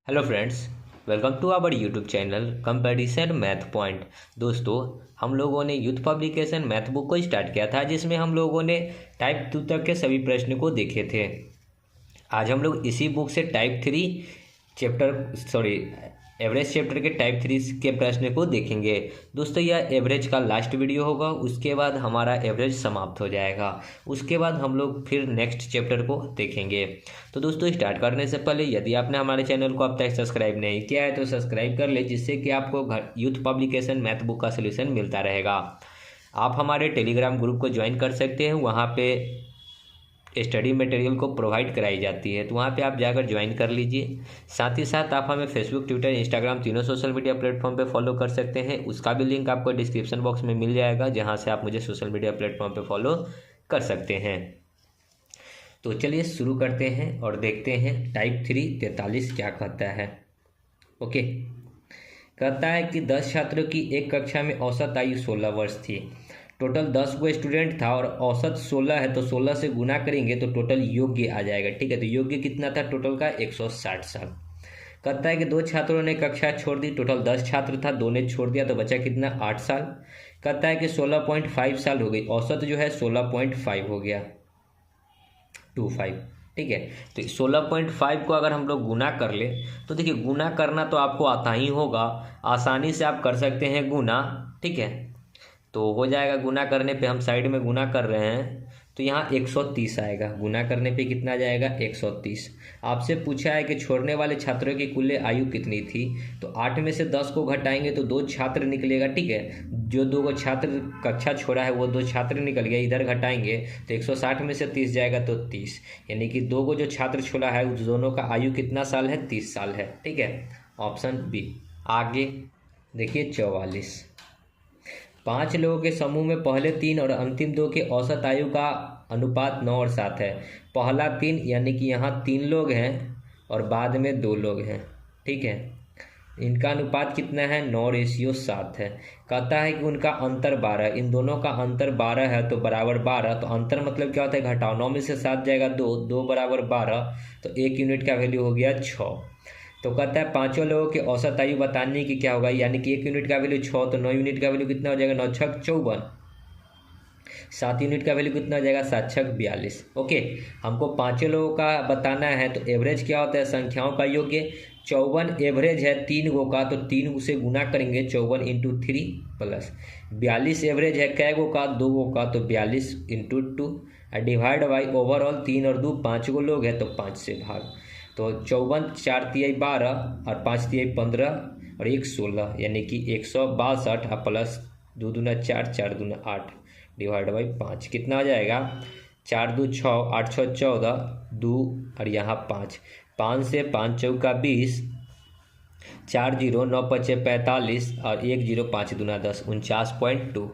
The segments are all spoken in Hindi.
Hello friends, welcome to our YouTube channel comparison math point. दोस्तों, हम लोगों ने यूथ पब्लिकेशन मैथ बुक को स्टार्ट किया था, जिसमें हम लोगों ने टाइप 2 तक के सभी प्रश्न को देखे थे। आज हम लोग इसी बुक से टाइप 3 एवरेज चैप्टर के टाइप 3 के प्रश्न को देखेंगे। दोस्तों, यह एवरेज का लास्ट वीडियो होगा, उसके बाद हमारा एवरेज समाप्त हो जाएगा। उसके बाद हम लोग फिर नेक्स्ट चैप्टर को देखेंगे। तो दोस्तों, स्टार्ट करने से पहले यदि आपने हमारे चैनल को अब तक सब्सक्राइब नहीं किया है तो सब्सक्राइब कर ले, जिससे कि आपको यूथ पब्लिकेशन मैथ बुक का सोल्यूशन मिलता रहेगा। आप हमारे टेलीग्राम ग्रुप को ज्वाइन कर सकते हैं, वहाँ पे स्टडी मटेरियल को प्रोवाइड कराई जाती है, तो वहाँ पे आप जाकर ज्वाइन कर लीजिए। साथ ही साथ आप हमें फेसबुक, ट्विटर, इंस्टाग्राम तीनों सोशल मीडिया प्लेटफॉर्म पे फॉलो कर सकते हैं। उसका भी लिंक आपको डिस्क्रिप्शन बॉक्स में मिल जाएगा, जहाँ से आप मुझे सोशल मीडिया प्लेटफॉर्म पे फॉलो कर सकते हैं। तो चलिए शुरू करते हैं और देखते हैं टाइप 3 43 क्या कहता है। ओके, कहता है कि 10 छात्रों की एक कक्षा में औसत आयु 16 वर्ष थी। टोटल 10 को स्टूडेंट था और औसत 16 है, तो 16 से गुना करेंगे तो टोटल योग्य आ जाएगा। ठीक है, तो योग्य कितना था टोटल का? 160 साल। कहता है कि 2 छात्रों ने कक्षा छोड़ दी। टोटल 10 छात्र था, 2 ने छोड़ दिया, तो बचा कितना? 8 साल। कहता है कि 16.5 साल हो गई, औसत जो है 16.5 हो गया, 25। ठीक है, तो 16.5 को अगर हम लोग गुना कर ले तो देखिए, गुना करना तो आपको आता ही होगा, आसानी से आप कर सकते हैं गुना। ठीक है, तो हो जाएगा। गुना करने पे हम साइड में गुना कर रहे हैं, तो यहाँ 130 आएगा। गुना करने पे कितना जाएगा? 130। आपसे पूछा है कि छोड़ने वाले छात्रों की कुल आयु कितनी थी, तो 8 में से 10 को घटाएंगे तो 2 छात्र निकलेगा। ठीक है, जो 2 छात्र कक्षा छोड़ा है वो 2 छात्र निकल गया, इधर घटाएंगे तो 160 में से 30 जाएगा तो 30, यानी कि 2 जो छात्र छोड़ा है उस दोनों का आयु कितना साल है? 30 साल है। ठीक है, ऑप्शन बी। आगे देखिए 44। 5 लोगों के समूह में पहले 3 और अंतिम 2 के औसत आयु का अनुपात 9 और 7 है। पहला 3 यानी कि यहाँ 3 लोग हैं और बाद में 2 लोग हैं। ठीक है, इनका अनुपात कितना है? 9:7 है। कहता है कि उनका अंतर 12, इन दोनों का अंतर 12 है, तो बराबर 12। तो अंतर मतलब क्या होता है? घटाओ। 9 में से 7 जाएगा 2, 2 बराबर 12, तो 1 यूनिट का वैल्यू हो गया 6। तो कहता है 5 लोगों की औसत आयु बताने की क्या होगा, यानी कि 1 यूनिट का वैल्यू 6, तो 9 यूनिट का वैल्यू कितना हो जाएगा? 9 छक 54। 7 यूनिट का वैल्यू कितना हो जाएगा? 7 छक 42। ओके, हमको 5 लोगों का बताना है, तो एवरेज क्या होता है? संख्याओं का योग्य। 54 एवरेज है 3 गो का, तो 3 से गुना करेंगे, 54 इंटू 3 प्लस 42 एवरेज है कै गो का? 2 गो का, तो 42 इंटू 2 डिवाइड बाई ओवरऑल 3 और 2 5 गो लोग हैं, तो 5 से भाग। तो 54 4 तिहाई 12 और 5 तिहाई 15 और 1 16, यानी कि 162 प्लस 2 दूना 4, 4 दूना 8 डिवाइड बाई 5 कितना आ जाएगा? 4 2 6, 8 6 14, 2 और यहाँ 5, 5 से 5 चौका 20, 4 0 9 5 45 और 1 0 5 दूना 10, 49.2,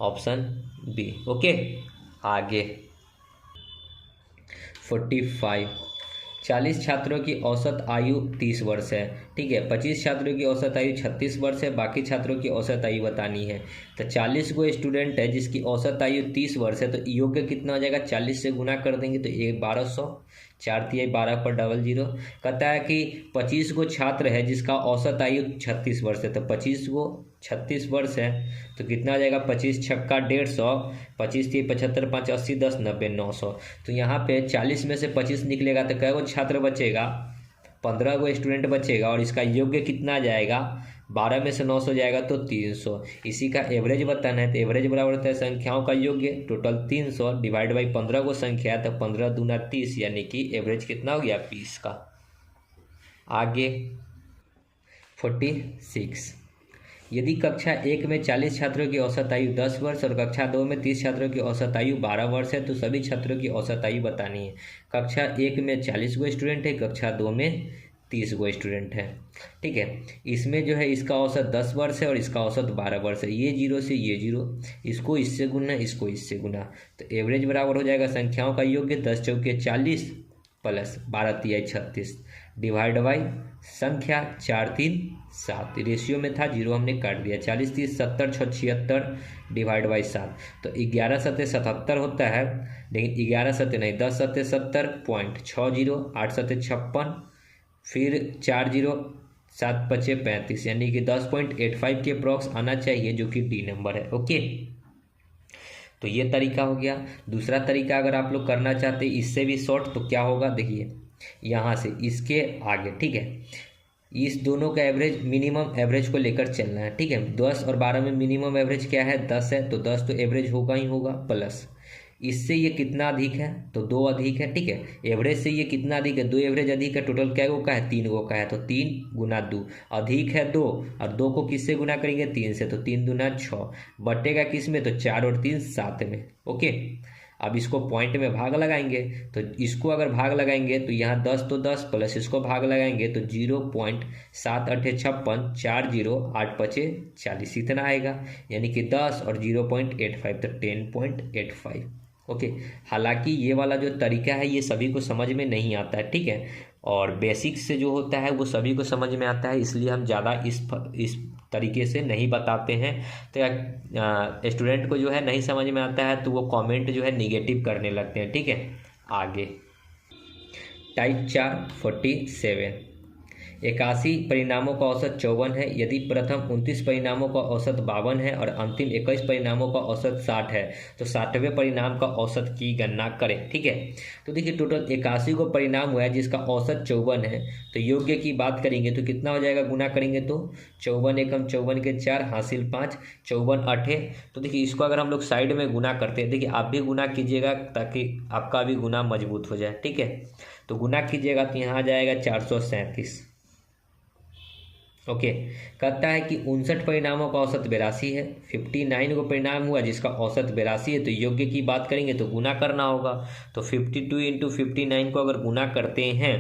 ऑप्शन बी। ओके, आगे 45। 40 छात्रों की औसत आयु 30 वर्ष है। ठीक है, 25 छात्रों की औसत आयु 36 वर्ष है, बाकी छात्रों की औसत आयु बतानी है। तो 40 को स्टूडेंट है जिसकी औसत आयु 30 वर्ष है, तो योग्य कितना हो जाएगा? 40 से गुना कर देंगे तो 1200, 4 तिहाई 12 पर 00। कहता है कि 25 को छात्र है जिसका औसत आयु 36 वर्ष है, तो 25 को 36 वर्ष है, तो कितना आ जाएगा? 25 छक्का 150, 25 तिहाई 75, 5 80 10 90 900। तो यहाँ पे 40 में से 25 निकलेगा तो कै गो छात्र बचेगा? 15 गो स्टूडेंट बचेगा, और इसका योग्य कितना जाएगा? 12 में से 900 जाएगा तो 300। इसी का एवरेज बताना है, तो एवरेज बराबर होता है संख्याओं का योग्य, टोटल 300 डिवाइड बाई 15 को संख्या, तो 15 दूना 30, यानी कि एवरेज कितना हो गया? 20 का। आगे 46। यदि कक्षा 1 में 40 छात्रों की औसत आयु 10 वर्ष और कक्षा 2 में 30 छात्रों की औसत आयु 12 वर्ष है, तो सभी छात्रों की औसत आयु बतानी है। कक्षा 1 में 40 गो स्टूडेंट है, कक्षा 2 में 30 गो स्टूडेंट है। ठीक है, इसमें जो है इसका औसत 10 वर्ष है और इसका औसत 12 वर्ष है। ये 0 से ये 0, इसको इससे गुना, इसको इससे गुना, तो एवरेज बराबर हो जाएगा संख्याओं का योग्य 10 चौके 40 प्लस 12 तिहाई 36 डिवाइड बाई संख्या 4 3 7, रेशियो में था 0, हमने काट दिया। 40 30 70 6 76 डिवाइड बाई 7, तो 11 सत्ते 77 होता है, लेकिन 11 सत्ते नहीं, 10 सत्ते 70.60, 8 सत्ते 56 फिर 4 जीरो 7 पचे 35, यानी कि 10.85 के अप्रॉक्स आना चाहिए, जो कि डी नंबर है। ओके, तो ये तरीका हो गया। दूसरा तरीका अगर आप लोग करना चाहते हैं इससे भी शॉर्ट, तो क्या होगा देखिए, यहाँ से इसके आगे, ठीक है, इस दोनों का एवरेज, मिनिमम एवरेज को लेकर चलना है, ठीक है। 10 और 12 में मिनिमम एवरेज क्या है, 10 है, तो 10 तो एवरेज होगा ही होगा, प्लस इससे ये कितना अधिक है, तो 2 अधिक है, ठीक है। एवरेज से ये कितना अधिक है, 2 एवरेज अधिक है, टोटल क्या गो का है, 3 गो का है, तो 3 गुना 2 अधिक है 2, और 2 को किससे गुना करेंगे, 3 से, तो 3 दूना 6, बटेगा किस में, तो 4 और 3 7 में। ओके, अब इसको पॉइंट में भाग लगाएंगे, तो इसको अगर भाग लगाएंगे तो यहाँ 10 तो 10 प्लस इसको भाग लगाएंगे तो 0.7 8 56, 4 जीरो 8 पचे 40, इतना आएगा, यानी कि 10 और 0.85 तो 10.85। ओके, हालांकि ये वाला जो तरीका है ये सभी को समझ में नहीं आता है, ठीक है, और बेसिक से जो होता है वो सभी को समझ में आता है, इसलिए हम ज़्यादा इस तरीके से नहीं बताते हैं। तो स्टूडेंट को जो है नहीं समझ में आता है तो वो कमेंट जो है निगेटिव करने लगते हैं, ठीक है। आगे टाइप 4 47, 81 परिणामों का औसत 54 है यदि प्रथम 29 परिणामों का औसत 52 है और अंतिम 21 परिणामों का औसत 60 है, तो 60वें परिणाम का औसत की गणना करें, ठीक है। तो देखिए टोटल 81 को परिणाम हुआ है जिसका औसत 54 है, तो योग्य की बात करेंगे तो कितना हो जाएगा, गुना करेंगे तो 54 एकम 54 के 4 हासिल 5, 54 8। तो देखिए इसको अगर हम लोग साइड में गुना करते हैं, देखिए आप भी गुना कीजिएगा ताकि आपका भी गुना मजबूत हो जाए, ठीक है। तो गुना कीजिएगा तो यहाँ आ जाएगा 437। ओके, कहता है कि 59 परिणामों का औसत 82 है, 59 को परिणाम हुआ जिसका औसत 82 है, तो योग्य की बात करेंगे तो गुना करना होगा, तो 52 इंटू 59 को अगर गुना करते हैं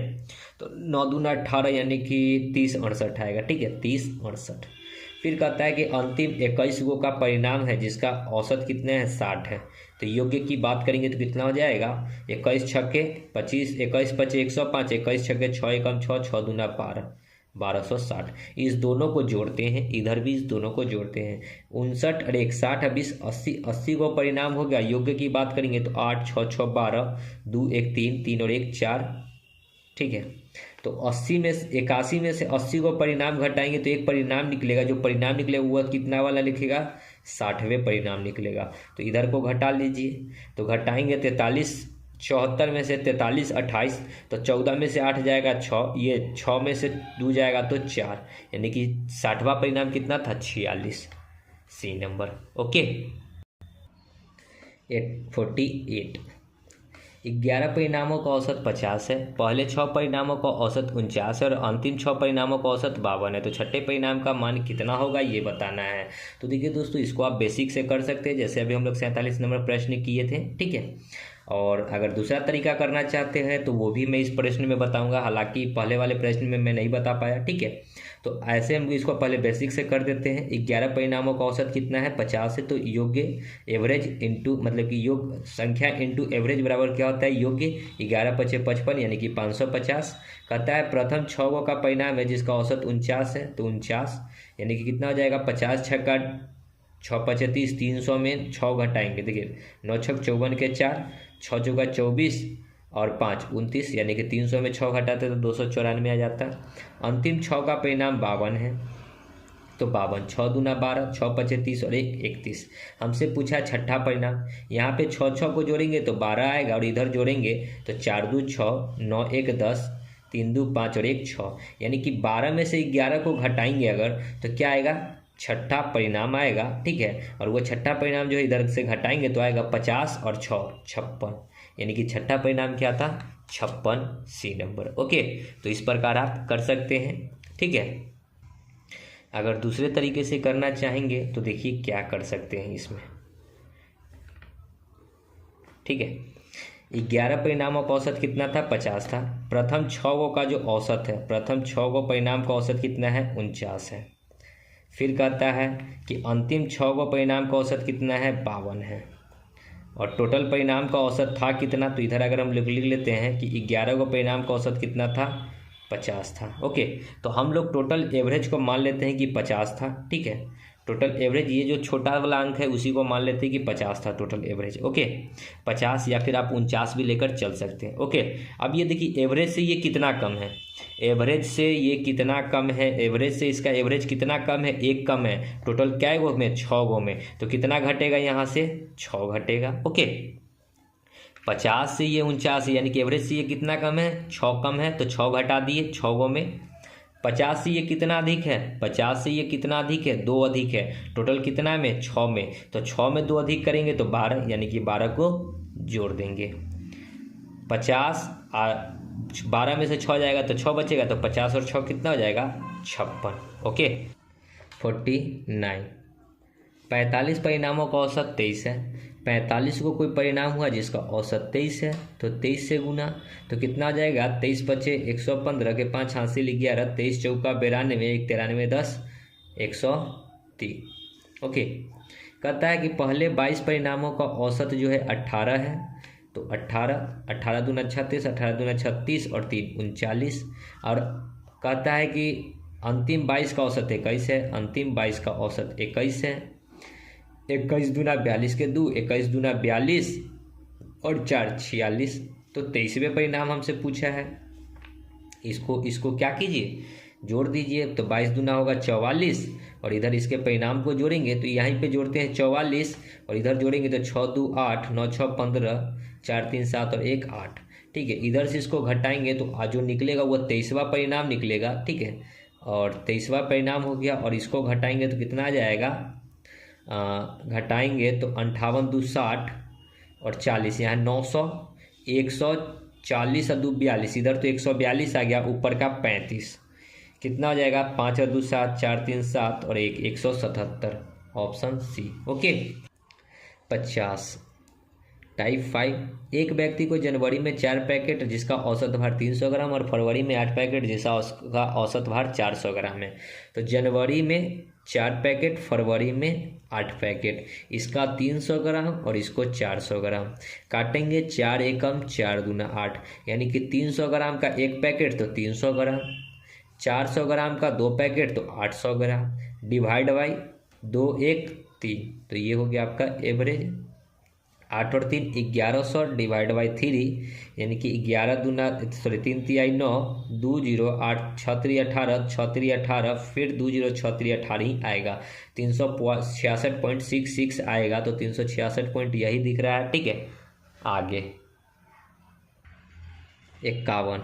तो 9 दूना 18, यानी कि 30 68 आएगा, ठीक है, 30 68। फिर कहता है कि अंतिम 21 गो का परिणाम है जिसका औसत कितने हैं, 60 है, तो योग्य की बात करेंगे तो कितना हो जाएगा, 21 छक्के 25, 21 पचे 105, 21 छक्के 6 एकम 6, 6 दूना 12, 1260। इस दोनों को जोड़ते हैं, इधर भी इस दोनों को जोड़ते हैं, 59 और 61 20 80, 80 को परिणाम हो गया। योग्य की बात करेंगे तो 8 6 6 12, 2 1 3, 3 और 1 4, ठीक है। तो 80 में 81 में से 80 को परिणाम घटाएंगे तो एक परिणाम निकलेगा, जो परिणाम निकलेगा वो कितना वाला लिखेगा, 60वें परिणाम निकलेगा। तो इधर को घटा लीजिए, तो घटाएंगे 43, 74 में से 43 28, तो 14 में से 8 जाएगा 6, ये 6 में से 2 जाएगा तो 4, यानी कि 60वां परिणाम कितना था, 46, सी नंबर। ओके, 48, 11 परिणामों का औसत 50 है, पहले 6 परिणामों का औसत 49 है और अंतिम 6 परिणामों का औसत 52 है, तो छठे परिणाम का मान कितना होगा ये बताना है। तो देखिए दोस्तों इसको आप बेसिक से कर सकते हैं, जैसे अभी हम लोग 47 नंबर प्रश्न किए थे, ठीक है। और अगर दूसरा तरीका करना चाहते हैं तो वो भी मैं इस प्रश्न में बताऊंगा, हालांकि पहले वाले प्रश्न में मैं नहीं बता पाया, ठीक है। तो ऐसे हम इसको पहले बेसिक से कर देते हैं। 11 परिणामों का औसत कितना है, 50 है, तो योग्य एवरेज इंटू मतलब कि योग संख्या इंटू एवरेज बराबर क्या होता है, योग्य 11 पचे 55, यानी कि 550। कहता है प्रथम 6 का परिणाम है जिसका औसत 49 है, तो 49 यानी कि कितना हो जाएगा, 50 छक्का 6 पचे 30, 300 में 6 घटाएंगे, देखिए 9 छक 54 के 4, 6 चौका 24 और 5 29, यानी कि 300 में 6 घटाते तो 294 आ जाता। अंतिम 6 का परिणाम 52 है, तो 52, 6 दूना 12, 6 पचे 30 और 1 31। हमसे पूछा छठा परिणाम, यहाँ पे 6 को जोड़ेंगे तो 12 आएगा और इधर जोड़ेंगे तो 4 2 6, 9 1 10, 3 2 5 और 1 6, यानी कि 12 में से 11 को घटाएंगे अगर तो क्या आएगा, छठा परिणाम आएगा, ठीक है। और वो छठा परिणाम जो है इधर से घटाएंगे तो आएगा 50 और 6 56, यानी कि छठा परिणाम क्या था, 56, सी नंबर। ओके, तो इस प्रकार आप कर सकते हैं, ठीक है। अगर दूसरे तरीके से करना चाहेंगे तो देखिए क्या कर सकते हैं इसमें, ठीक है। 11 परिणामों का औसत कितना था, 50 था। प्रथम 6 का जो औसत है, प्रथम 6 परिणाम का औसत कितना है, 49 है। फिर कहता है कि अंतिम 6 परिणाम का औसत कितना है, 52 है। और टोटल परिणाम का औसत था कितना, तो इधर अगर हम लिख लेते हैं कि 11 परिणाम का औसत कितना था, 50 था। ओके, तो हम लोग टोटल एवरेज को मान लेते हैं कि 50 था, ठीक है। टोटल एवरेज ये जो छोटा वाला अंक है उसी को मान लेते हैं कि 50 था टोटल एवरेज। ओके, 50 या फिर आप 49 भी लेकर चल सकते हैं। ओके, अब ये देखिए एवरेज से ये कितना कम है, एवरेज से ये कितना कम है, एवरेज से इसका एवरेज कितना कम है, एक कम है। टोटल क्या गो में, 6 गो में, तो कितना घटेगा यहाँ से, 6 घटेगा। ओके, 50 से ये 49 यानी कि एवरेज से ये कितना कम है, 6 कम है, तो 6 घटा दिए 6 गो में। 50 से ये कितना अधिक है, 50 से ये कितना अधिक है, 2 अधिक है। टोटल कितना में, 6 में, तो 6 में 2 अधिक करेंगे तो 12 यानी कि 12 को जोड़ देंगे। 50 12 में से 6 जाएगा तो 6 बचेगा, तो 50 और 6 कितना हो जाएगा, 56। ओके, 49। 45 परिणामों का औसत 23 है। 45 को कोई परिणाम हुआ जिसका औसत 23 है, तो 23 से गुना, तो कितना आ जाएगा, 23 बचे 115 के 5 हासिल 11, 23 चौका 92, 1 93 10 103। ओके, कहता है कि पहले 22 परिणामों का औसत जो है 18 है, तो 18 दूना 36, 18 दूना 36 और 3 39। और कहता है कि अंतिम 22 का औसत 21 है, अंतिम 22 का औसत 21 है। 21 दूना 42 के 2, 21 दूना 42 और 4 46, तो 23वें परिणाम हमसे पूछा है। इसको क्या कीजिए, जोड़ दीजिए, तो 22 दूना होगा 44 और इधर इसके परिणाम को जोड़ेंगे तो यहीं पे जोड़ते हैं 44 और इधर जोड़ेंगे तो 6 2 8, 9 6 15, 4 3 7 और 1 8। ठीक है, इधर से इसको घटाएंगे तो आज जो निकलेगा वो 23वां परिणाम निकलेगा। ठीक है, और 23वां परिणाम हो गया और इसको घटाएंगे तो कितना आ जाएगा, घटाएंगे तो 58 2 60 और 40, यहाँ 900, 140 और 2 42, इधर तो 142 आ गया, ऊपर का 35, कितना हो जाएगा, 5 और 2 7, 4 3 7 और 1 177, ऑप्शन सी। ओके, 50। टाइप 5, एक व्यक्ति को जनवरी में 4 पैकेट जिसका औसत भार 300 ग्राम और फरवरी में 8 पैकेट जिसका उसका औसत भार 400 ग्राम है। तो जनवरी में 4 पैकेट, फरवरी में 8 पैकेट, इसका 300 ग्राम और इसको 400 ग्राम। काटेंगे 4 एकम 4 दूना 8, यानी कि 300 ग्राम का 1 पैकेट तो 300 ग्राम, 400 ग्राम का 2 पैकेट तो 800 ग्राम, डिवाइड बाई 2 1 3, तो ये हो गया आपका एवरेज। 8 और 3 1100 डिवाइड बाई 3, यानी कि 11 दूना 3 तिहाई 9, 2 0 8 6 3 18, 6 3 18, फिर 2 0 6 3 18 ही आएगा, 366.66 आएगा, तो 366 पॉइंट यही दिख रहा है। ठीक है, आगे 51।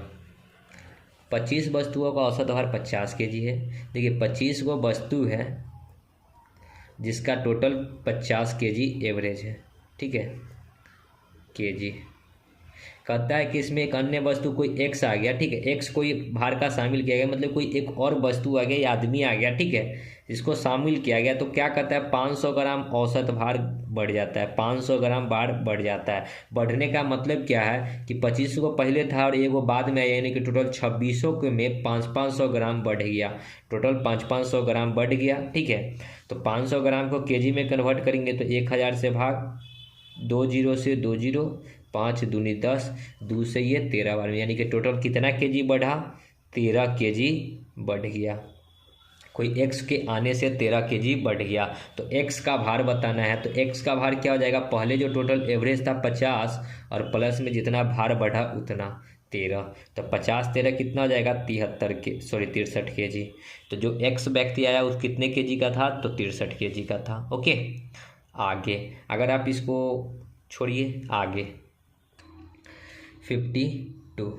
25 वस्तुओं का औसत भार 50 kg है। देखिए 25 को वस्तु है जिसका टोटल 50 kg एवरेज है। ठीक है, केजी। कहता है कि इसमें एक अन्य वस्तु कोई एक्स आ गया। ठीक है, एक्स कोई भार का शामिल किया गया, मतलब कोई एक और वस्तु आ गया या आदमी आ गया। ठीक है, इसको शामिल किया गया तो क्या कहता है, 500 ग्राम औसत भार बढ़ जाता है, 500 ग्राम भार बढ़ जाता है। बढ़ने का मतलब क्या है कि 25 को पहले था और एक वो बाद में आया, यानी कि टोटल 2600 में 500 ग्राम बढ़ गया, टोटल 500 ग्राम बढ़ गया। ठीक है, तो 500 ग्राम को केजी में कन्वर्ट करेंगे तो 1000 से भाग, 2 0 से 2 0, 5 दूनी 10, 2 से ये 13 बार में, यानी कि टोटल कितना केजी बढ़ा, 13 केजी बढ़ गया। कोई एक्स के आने से 13 केजी बढ़ गया। तो एक्स का भार बताना है, तो एक्स का भार क्या हो जाएगा, पहले जो टोटल एवरेज था 50 और प्लस में जितना भार बढ़ा उतना 13, तो 50 13 कितना हो जाएगा, 63 केजी। तो जो एक्स व्यक्ति आया उस कितने केजी का था, तो 63 केजी का था। ओके, आगे अगर आप इसको छोड़िए, आगे 52।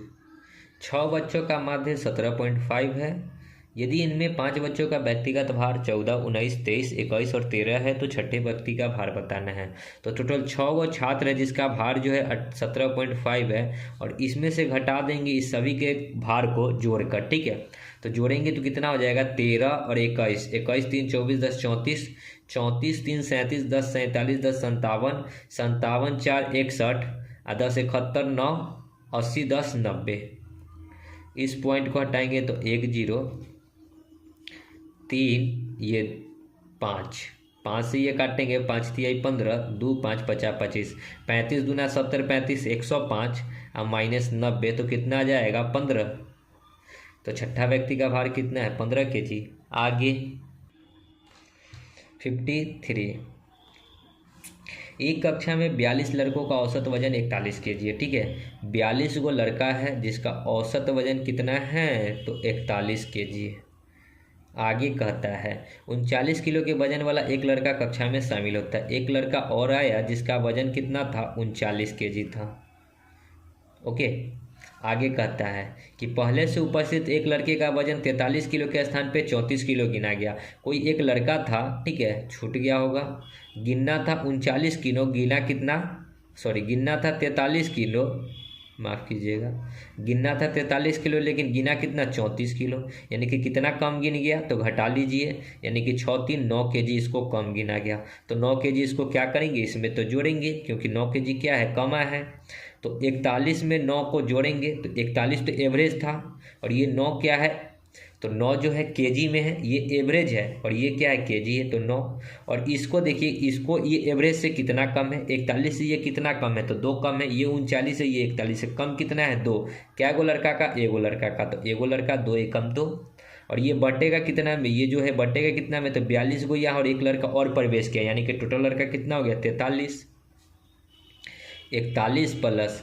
6 बच्चों का माध्य 17.5 है। यदि इनमें 5 बच्चों का व्यक्तिगत भार 14, 19, 23, 21 और 13 है तो छठे व्यक्ति का भार बताना है। तो टोटल 6 वो छात्र है जिसका भार जो है 17.5 है और इसमें से घटा देंगे इस सभी के भार को जोड़कर। ठीक है, तो जोड़ेंगे तो कितना हो जाएगा, 13 और 21, 21 3 24 10 34, 34 3 37 10 47 10 57, 57 4 61 और 10 71 9 80 10 90। इस पॉइंट को हटाएंगे तो 1 0 3 ये 5 से ये काटेंगे, 5 तिहाई 15, 2 5 50 25, 35 दूना 70 35 105 और माइनस 90, तो कितना आ जाएगा, 15। तो छठा व्यक्ति का भार कितना है, 15 केजी। आगे 53। एक कक्षा में 42 लड़कों का औसत वजन 41 केजी है, ठीक है। 42 गो लड़का है जिसका औसत वजन कितना है, तो 41 केजी है। आगे कहता है 39 किलो के वजन वाला एक लड़का कक्षा में शामिल होता है। एक लड़का और आया जिसका वजन कितना था, 39 केजी था। ओके, आगे कहता है कि पहले से उपस्थित एक लड़के का वजन 43 किलो के स्थान पे 34 किलो गिना गया। कोई एक लड़का था, ठीक है, छूट गया होगा। गिनना था 39 किलो, गिना कितना, गिनना था 43 किलो, माफ़ कीजिएगा, गिनना था 43 किलो लेकिन गिना कितना, 34 किलो। यानी कि कितना कम गिन गया, तो घटा लीजिए, यानी कि 6 3 9 केजी इसको कम गिना गया। तो 9 केजी इसको क्या करेंगे, इसमें तो जोड़ेंगे, क्योंकि 9 केजी क्या है, कम है। तो 41 में 9 को जोड़ेंगे तो 41 तो एवरेज था, और ये 9 क्या है, तो 9 जो है केजी में है, ये एवरेज है, और ये क्या है, केजी है, तो 9। और इसको देखिए, इसको ये एवरेज से कितना कम है, 41 से ये कितना कम है, तो 2 कम है। ये 39 से ये 41 से कम कितना है, 2। क्या गो लड़का का, एगो लड़का का, तो एगो लड़का, 2 एकम 2। और ये बटेगा कितना में, ये जो है बटेगा कितना में, तो 42 गो यहाँ, और एक लड़का और प्रवेश किया, यानी कि टोटल लड़का कितना हो गया, 43। 41 प्लस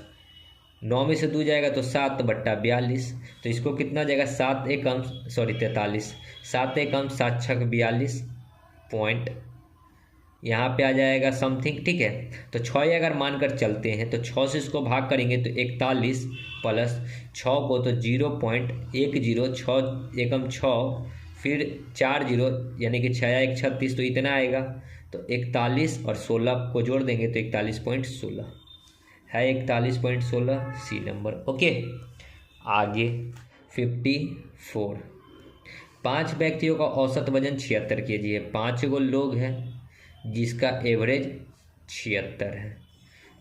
9 में से 2 जाएगा तो 7/42, तो इसको कितना जाएगा, 7 एकम 43, 7 एकम 7 छक 42 पॉइंट, यहाँ पे आ जाएगा समथिंग, ठीक है। तो 6 अगर मानकर चलते हैं तो 6 से इसको भाग करेंगे तो 41 प्लस 6 को तो 0.10, 6 एकम 6, फिर 4 0, यानी कि 6 1 36, तो इतना आएगा। तो 41 और 16 को जोड़ देंगे तो 41.16 है, 41.16 सी नंबर। ओके, आगे 54। 5 व्यक्तियों का औसत वजन 76 केजी है। 5 गो लोग हैं जिसका एवरेज 76 है।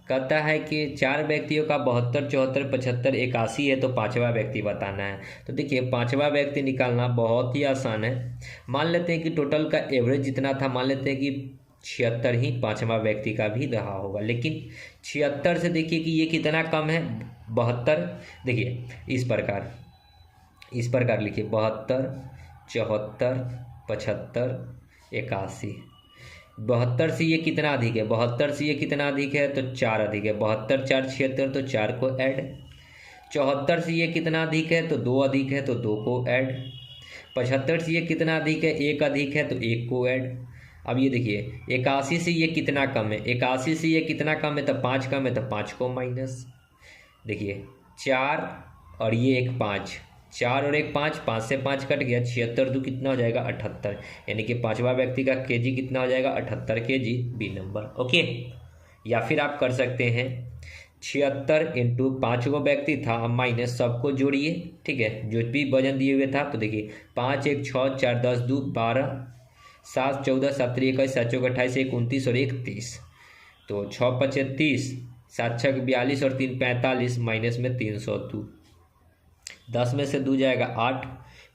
कहता है कि 4 व्यक्तियों का 72, 74, 75, 81 है, तो 5वां व्यक्ति बताना है। तो देखिए 5वां व्यक्ति निकालना बहुत ही आसान है। मान लेते हैं कि टोटल का एवरेज जितना था, मान लेते हैं कि 76 ही 5वां व्यक्ति का भी रहा होगा, लेकिन 76 से देखिए कि ये कितना कम है, 72। देखिए इस प्रकार लिखिए, 72, 74, 75, 81। 72 से ये कितना अधिक है, 72 से ये कितना अधिक है, तो 4 अधिक है। 72 4 76, तो 4 को ऐड। 74 से ये कितना अधिक है, तो 2 अधिक है, तो 2 को ऐड। 75 से ये कितना अधिक है, 1 अधिक है, तो 1 को ऐड। अब ये देखिए 81 से ये कितना कम है, 81 से ये कितना कम है, तो 5 कम है, तो 5 को माइनस। देखिए 4 और ये 1 5, 4 और 1 5, 5 से 5 कट गया, 76 2 कितना हो जाएगा, 78। यानी कि 5वां व्यक्ति का केजी कितना हो जाएगा, 78 केजी, बी नंबर। ओके, या फिर आप कर सकते हैं 76 इंटू 5 गो व्यक्ति था, माइनस सबको जोड़िए, ठीक है, जो भी वजन दिए हुए था। तो देखिए 5 1 6 4 10 2 12, 7 14 7 21 7 4 28 1 29 और 1 30, तो 6 5 30, 7 6 42 और 3 45, माइनस में 302। 10 में से 2 जाएगा 8,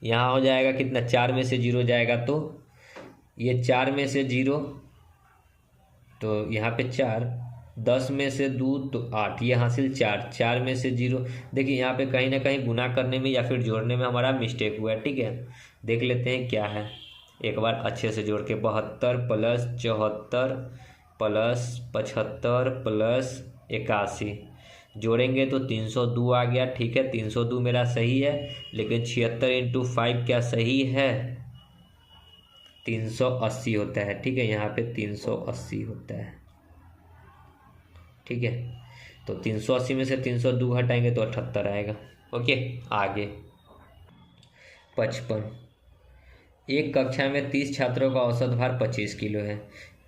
यहाँ हो जाएगा कितना, 4 में से 0 जाएगा, तो ये 4 में से 0, तो यहाँ पे 4, 10 में से 2 तो 8, ये हासिल 4, 4 में से 0। देखिए यहाँ पे कहीं ना कहीं गुना करने में या फिर जोड़ने में हमारा मिस्टेक हुआ है, ठीक है। देख लेते हैं क्या है, एक बार अच्छे से जोड़ के, 72 प्लस 74 प्लस 75 प्लस 81 जोड़ेंगे तो 302 आ गया, ठीक है। 302 मेरा सही है, लेकिन 76 इंटू 5 क्या सही है, 380 होता है, ठीक है। यहाँ पे 380 होता है, ठीक है। तो 380 में से 302 हटाएंगे तो 78 आएगा। ओके, आगे 55। एक कक्षा में 30 छात्रों का औसत भार 25 किलो है।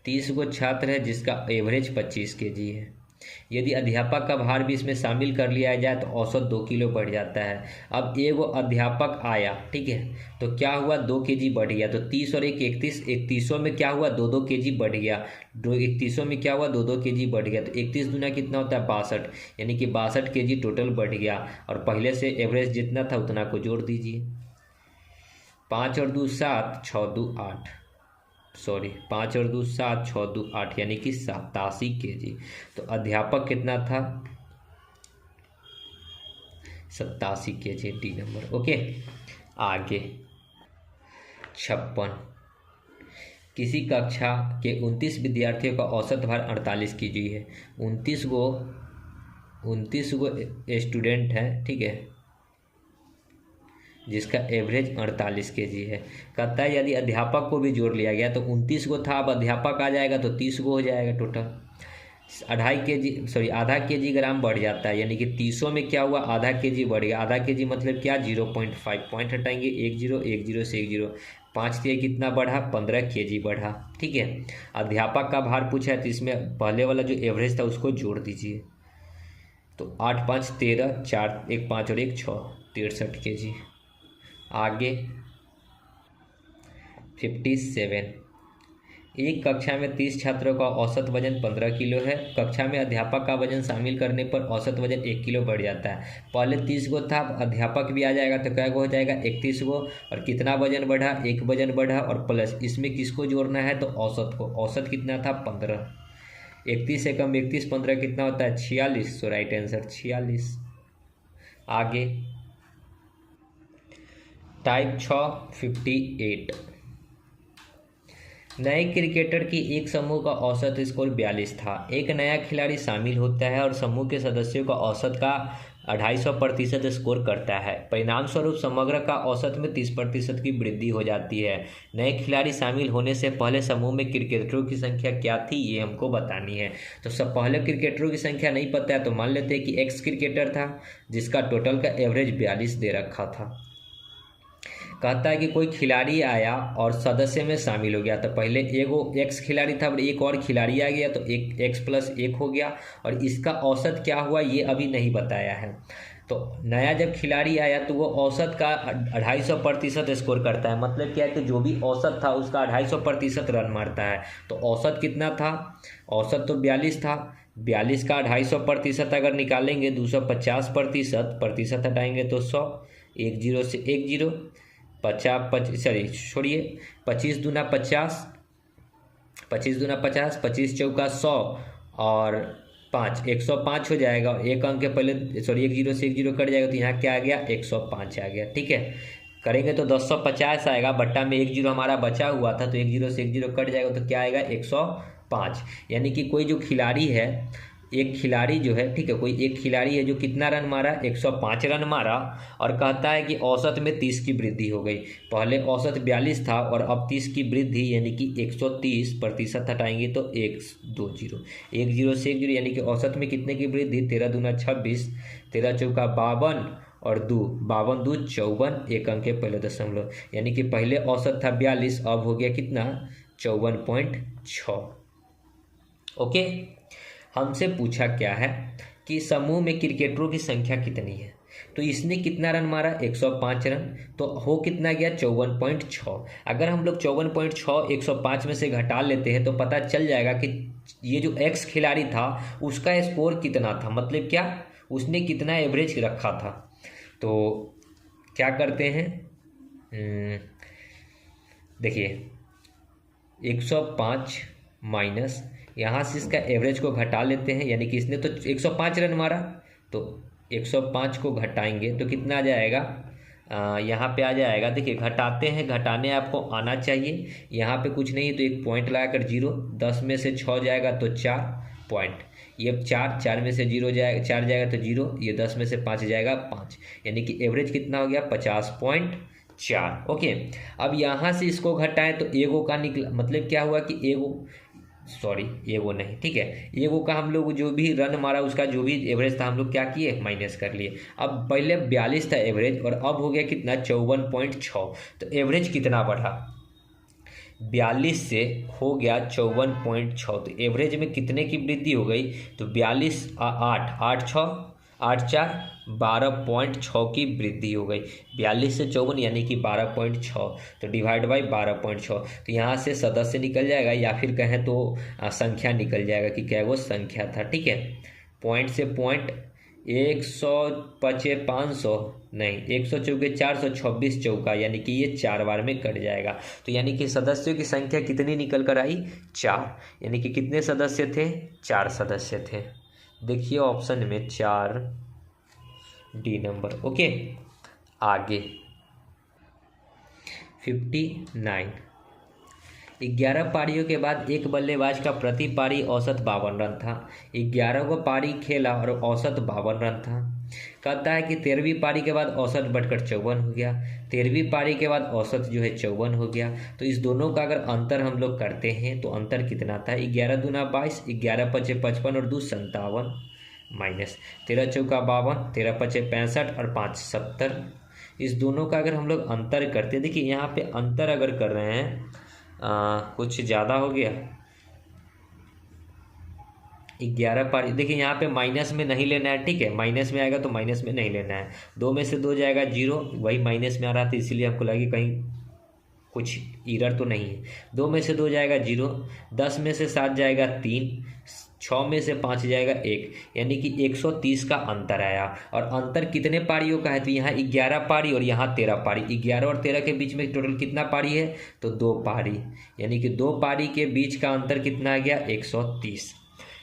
30 गो छात्र है जिसका एवरेज 25 केजी है। यदि अध्यापक का भार भी इसमें शामिल कर लिया जाए तो औसत 2 किलो बढ़ जाता है। अब एगो अध्यापक आया, ठीक है, तो क्या हुआ, 2 केजी बढ़ गया। तो 30 और 1 31, 31 में क्या हुआ, 2 2 केजी बढ़ गया। 31 में क्या हुआ, 2 2 केजी बढ़ गया। तो 31 दूना कितना होता है, 62, यानी कि 62 केजी टोटल बढ़ गया। और पहले से एवरेज जितना था उतना को जोड़ दीजिए। 5 और 2 7, 6 2 8, 5 और 2 7, 6 2 8, यानी कि 87 केजी। तो अध्यापक कितना था, 87 केजी, डी नंबर। ओके, आगे 56। किसी कक्षा के 29 विद्यार्थियों का औसत भार 48 kg है। 29 गो स्टूडेंट हैं, ठीक है, जिसका एवरेज 48 kg है। कहता है यदि अध्यापक को भी जोड़ लिया गया तो 29 गो था, अब अध्यापक आ जाएगा तो 30 गो हो जाएगा टोटल। आधा kg ग्राम बढ़ जाता है, यानी कि 30 में क्या हुआ, आधा kg बढ़ गया। आधा kg मतलब क्या, 0.5 पॉइंट हटाएंगे, 1 0 1 0 से 1 0, 5 से कितना बढ़ा, 15 kg बढ़ा, ठीक है। अध्यापक का भार पूछा है तो इसमें पहले वाला जो एवरेज था उसको जोड़ दीजिए, तो 8 5 13, 4 1 5 और 1 6, 63 kg। आगे 57, एक कक्षा में 30 छात्रों का औसत वजन 15 किलो है। कक्षा में अध्यापक का वजन शामिल करने पर औसत वजन 1 किलो बढ़ जाता है। पहले 30 गो था, अध्यापक भी आ जाएगा तो क्या गो हो जाएगा, 31 गो। और कितना वजन बढ़ा, 1 वजन बढ़ा, और प्लस इसमें किसको जोड़ना है, तो औसत को। औसत कितना था, 15। 31 से कम 31 15 कितना होता है, 46। तो राइट आंसर 46। आगे टाइप 6 58, नए क्रिकेटर की एक समूह का औसत स्कोर 42 था। एक नया खिलाड़ी शामिल होता है और समूह के सदस्यों का औसत का 250% स्कोर करता है। परिणाम स्वरूप समग्र का औसत में 30% की वृद्धि हो जाती है। नए खिलाड़ी शामिल होने से पहले समूह में क्रिकेटरों की संख्या क्या थी, ये हमको बतानी है। तो सब पहले क्रिकेटरों की संख्या नहीं पता है तो मान लेते हैं कि एक्स क्रिकेटर था जिसका टोटल का एवरेज 42 दे रखा था। कहता है कि कोई खिलाड़ी आया और सदस्य में शामिल हो गया, तो पहले एगो एक्स खिलाड़ी था, एक और खिलाड़ी आ गया तो एक एक्स प्लस 1 हो गया, और इसका औसत क्या हुआ ये अभी नहीं बताया है। तो नया जब खिलाड़ी आया तो वो औसत का 250% स्कोर करता है। मतलब क्या है कि जो भी औसत था उसका 250% रन मारता है। तो औसत कितना था, औसत तो 42 था, 42 का 250% अगर निकालेंगे 250%, प्रतिशत हटाएंगे तो 100, 1 0 से 1 0, 25 दूना 50, 25 दूना 50, 25 चौका 100 और 5 105 हो जाएगा। और एक अंक के पहले 1 0 से 1 0 कट जाएगा तो यहाँ क्या आ गया, 105 आ गया, ठीक है। करेंगे तो 1050 आएगा, बट्टा में 1 0 हमारा बचा हुआ था तो 1 0 से 1 0 कट जाएगा तो क्या आएगा, 105। यानी कि कोई जो खिलाड़ी है, एक खिलाड़ी जो है, ठीक है, कोई एक खिलाड़ी है जो कितना रन मारा, 105 रन मारा, और कहता है कि औसत में 30 की वृद्धि हो गई। पहले औसत 42 था और अब 30 की वृद्धि यानी कि 130, प्रतिशत हटाएंगे तो 1 2 0, 1 0 से 1 0, यानी कि औसत में कितने की वृद्धि, 13 दूना 26, 13 चौका 52 और 2 52 2 54, एक अंक के पहले दशमलव, यानी कि पहले औसत था 42, अब हो गया कितना, 54.6। ओके, हमसे पूछा क्या है कि समूह में क्रिकेटरों की संख्या कितनी है, तो इसने कितना रन मारा, 105 रन, तो हो कितना गया, 54.6। अगर हम लोग 54.6 105 में से घटा लेते हैं तो पता चल जाएगा कि ये जो एक्स खिलाड़ी था उसका स्कोर कितना था, मतलब क्या, उसने कितना एवरेज रखा था। तो क्या करते हैं, देखिए 105 माइनस, यहाँ से इसका एवरेज को घटा लेते हैं, यानी कि इसने तो 105 रन मारा, तो 105 को घटाएंगे तो कितना आ जाएगा, यहाँ पे आ जाएगा, देखिए घटाते हैं, घटाने आपको आना चाहिए। यहाँ पे कुछ नहीं है तो एक पॉइंट लगाकर 0, 10 में से 6 जाएगा तो 4 पॉइंट, ये 4 में से 0 जाएगा, 4 जाएगा तो 0, ये 10 में से 5 जाएगा 5, यानी कि एवरेज कितना हो गया, 50.4। ओके, अब यहाँ से इसको घटाएं तो एगो का निकला, मतलब क्या हुआ कि एगो नहीं, ठीक है, एगो का हम लोग जो भी रन मारा उसका जो भी एवरेज था हम लोग क्या किए, माइनस कर लिए। अब पहले 42 था एवरेज और अब हो गया कितना, 54.6, तो एवरेज कितना बढ़ा, 42 से हो गया 54.6, तो एवरेज में कितने की वृद्धि हो गई, तो 42 8 6 8 4 12.6 की वृद्धि हो गई। 42 से 54 यानी कि 12.6, तो डिवाइड बाई 12.6, तो यहाँ से सदस्य निकल जाएगा या फिर कहें तो संख्या निकल जाएगा कि क्या वो संख्या था, ठीक है। पॉइंट से पॉइंट 100 500 नहीं, 100 चौके 426 चौका, यानी कि ये 4 बार में कट जाएगा। तो यानी कि सदस्यों की संख्या कितनी निकल कर आई, 4, यानी कि कितने सदस्य थे, 4 सदस्य थे। देखिए ऑप्शन में 4 डी नंबर। ओके, आगे 59, 11 पारियों के बाद एक बल्लेबाज का प्रति पारी औसत 52 रन था। 11 को पारी खेला और औसत 52 रन था। कहता है कि 13वीं पारी के बाद औसत बढ़कर 54 हो गया। 13वीं पारी के बाद औसत जो है 54 हो गया। तो इस दोनों का अगर अंतर हम लोग करते हैं तो अंतर कितना था? 11 दूना 22, 11 पचे 55 और 2 57, माइनस 13 चौका 52, 13 पचे 65 और 5 70। इस दोनों का अगर हम लोग अंतर करते, देखिए यहाँ पे अंतर अगर कर रहे हैं कुछ ज़्यादा हो गया। 11 पारी, देखिए यहाँ पे माइनस में नहीं लेना है, ठीक है, माइनस में आएगा तो माइनस में नहीं लेना है। 2 में से 2 जाएगा 0, वही माइनस में आ रहा था इसीलिए हमको लगी कहीं कुछ एरर तो नहीं है। 2 में से 2 जाएगा 0, 10 में से 7 जाएगा 3, 6 में से 5 जाएगा 1, यानी कि 130 का अंतर आया। और अंतर कितने पारियों का है? तो यहाँ 11 पारी और यहाँ 13 पारी। 11 और 13 के बीच में टोटल कितना पारी है? तो 2 पारी, यानी कि 2 पारी के बीच का अंतर कितना आ गया? 130।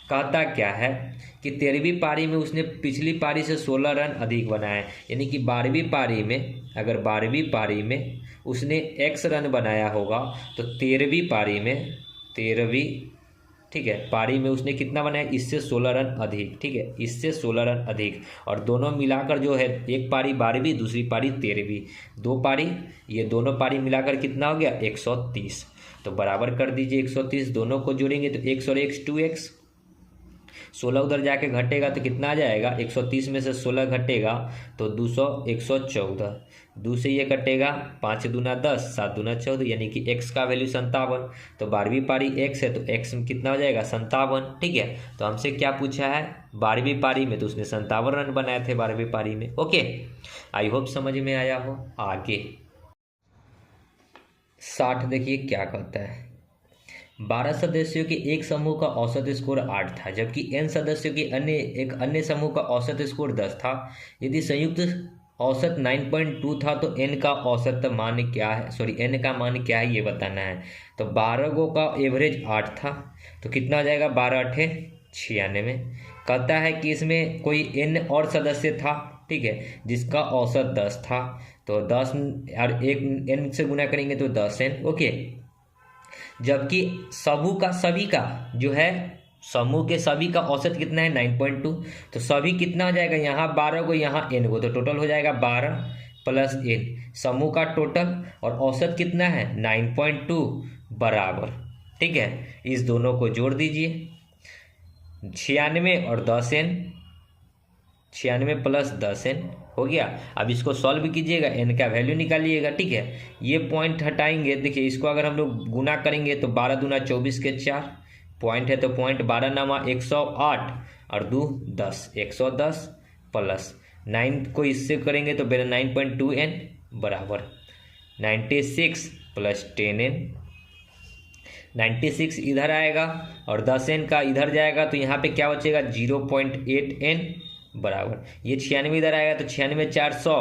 कहता क्या है कि 13वीं पारी में उसने पिछली पारी से 16 रन अधिक बनाए, यानी कि 12वीं पारी में, अगर 12वीं पारी में उसने x रन बनाया होगा तो 13वीं पारी में, 13वीं, ठीक है, पारी में उसने कितना बनाया? इससे 16 रन अधिक, ठीक है, इससे 16 रन अधिक। और दोनों मिलाकर जो है, एक पारी 12वीं, दूसरी पारी 13वीं, 2 पारी, ये दोनों पारी मिलाकर कितना हो गया? 130। तो बराबर कर दीजिए 130, दोनों को जोड़ेंगे तो x और x 2x, 16 उधर जाके घटेगा तो कितना आ जाएगा? 130 में से 16 घटेगा तो 200, 114, 2 से ये कटेगा, 5 दूना 10, 7 दूना 14, यानी कि x का वैल्यू 57। तो 12वीं पारी x है तो x में कितना हो जाएगा? 57, ठीक है। तो हमसे क्या पूछा है? 12वीं पारी में, तो उसने 57 रन बनाए थे 12वीं पारी में। ओके, आई होप समझ में आया हो। आगे 60 देखिए क्या कहता है। 12 सदस्यों के एक समूह का औसत स्कोर 8 था, जबकि n सदस्यों के एक अन्य समूह का औसत स्कोर 10 था। यदि संयुक्त औसत 9.2 था तो n का औसत मान क्या है, n का मान क्या है ये बताना है। तो 12 गो का एवरेज 8 था, तो कितना हो जाएगा? 12 8 96। कहता है कि इसमें कोई n और सदस्य था, ठीक है, जिसका औसत 10 था, तो 10 और एक n से गुना करेंगे तो 10n। ओके, जबकि सभी का जो है, समूह के सभी का औसत कितना है? 9.2। तो सभी कितना हो जाएगा? यहाँ 12 को, यहाँ n को, तो टोटल हो जाएगा 12 प्लस n, समूह का टोटल, और औसत कितना है? 9.2 बराबर, ठीक है, इस दोनों को जोड़ दीजिए, 96 और 10n, 96 प्लस 10n हो गया। अब इसको सॉल्व कीजिएगा, n का वैल्यू निकालिएगा, ठीक है। ये पॉइंट हटाएंगे, देखिए इसको अगर हम लोग गुना करेंगे तो 12 दूना 24 के 4 पॉइंट है, तो पॉइंट 12 नामा 108 और 2 10, 110 प्लस 9 को इससे करेंगे तो मेरा 9.2n बराबर 96 प्लस 10n। 96 इधर आएगा और 10n का इधर जाएगा, तो यहाँ पे क्या बचेगा? 0.8n बराबर, ये 96 इधर आएगा तो 96 400,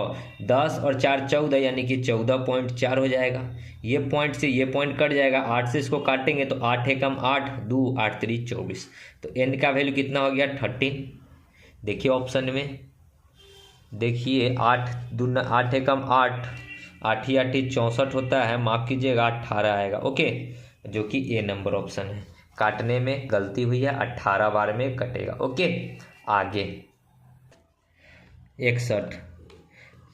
10 और 4 14, यानी कि 14.4 हो जाएगा। ये पॉइंट से ये पॉइंट कट जाएगा, 8 से इसको काटेंगे तो 8 एकम 8, 2 8 3 24, तो n का वैल्यू कितना हो गया? 13। देखिए ऑप्शन में, देखिए 8 दूना 8 एकम 8, 8 ही 8 ही 64 होता है, माफ़ कीजिएगा 18 आएगा। ओके, जो कि ए नंबर ऑप्शन है। काटने में गलती हुई है, 18 बार में कटेगा। ओके, आगे 61।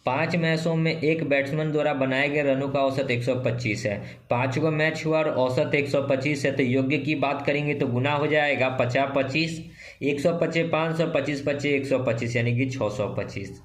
5 मैचों में एक बैट्समैन द्वारा बनाए गए रनों का औसत 125 है। 5 को मैच हुआ और औसत 125 है, तो योग्य की बात करेंगे तो गुना हो जाएगा 50 25, 125 500, 25 25 125, यानी कि 625।